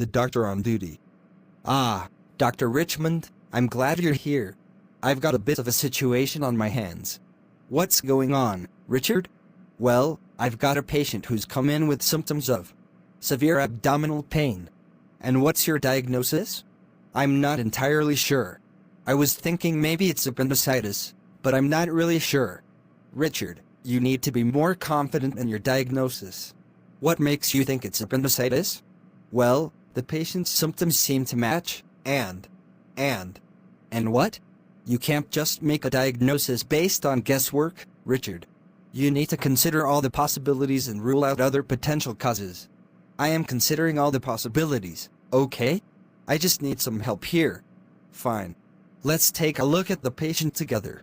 the doctor on duty. Ah, Dr. Richmond, I'm glad you're here. I've got a bit of a situation on my hands. What's going on, Richard? Well, I've got a patient who's come in with symptoms of severe abdominal pain. And what's your diagnosis? I'm not entirely sure. I was thinking maybe it's appendicitis, but I'm not really sure. Richard, you need to be more confident in your diagnosis. What makes you think it's appendicitis? Well, the patient's symptoms seem to match, and what? You can't just make a diagnosis based on guesswork, Richard. You need to consider all the possibilities and rule out other potential causes. I am considering all the possibilities, okay? I just need some help here. Fine. Let's take a look at the patient together.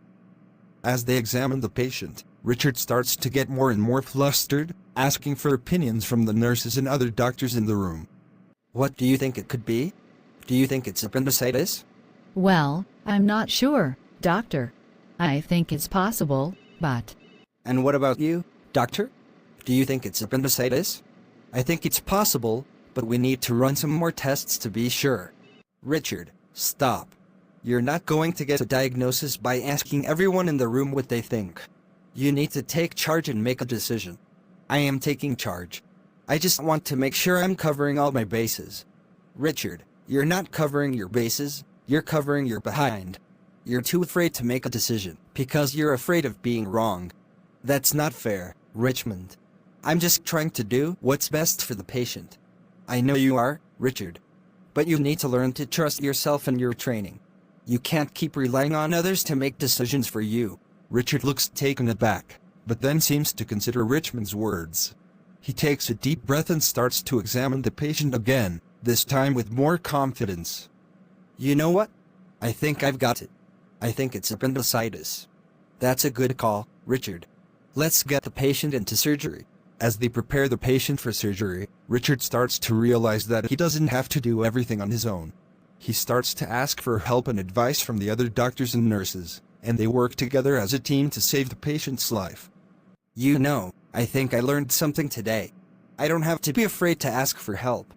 As they examine the patient, Richard starts to get more and more flustered, asking for opinions from the nurses and other doctors in the room. What do you think it could be? Do you think it's appendicitis? Well, I'm not sure, doctor. I think it's possible, but... And what about you, doctor? Do you think it's appendicitis? I think it's possible, but we need to run some more tests to be sure. Richard, stop. You're not going to get a diagnosis by asking everyone in the room what they think. You need to take charge and make a decision. I am taking charge. I just want to make sure I'm covering all my bases. Richard, you're not covering your bases, you're covering your behind. You're too afraid to make a decision, because you're afraid of being wrong. That's not fair, Richmond. I'm just trying to do what's best for the patient. I know you are, Richard. But you need to learn to trust yourself and your training. You can't keep relying on others to make decisions for you. Richard looks taken aback, but then seems to consider Richmond's words. He takes a deep breath and starts to examine the patient again, this time with more confidence. You know what? I think I've got it. I think it's appendicitis. That's a good call, Richard. Let's get the patient into surgery. As they prepare the patient for surgery, Richard starts to realize that he doesn't have to do everything on his own. He starts to ask for help and advice from the other doctors and nurses, and they work together as a team to save the patient's life. You know, I think I learned something today. I don't have to be afraid to ask for help.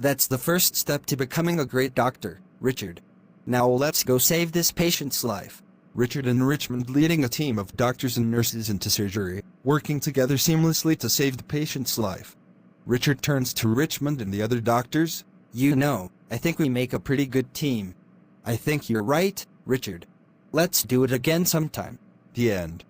That's the first step to becoming a great doctor, Richard. Now let's go save this patient's life. Richard and Richmond leading a team of doctors and nurses into surgery, working together seamlessly to save the patient's life. Richard turns to Richmond and the other doctors. You know, I think we make a pretty good team. I think you're right, Richard. Let's do it again sometime. The end.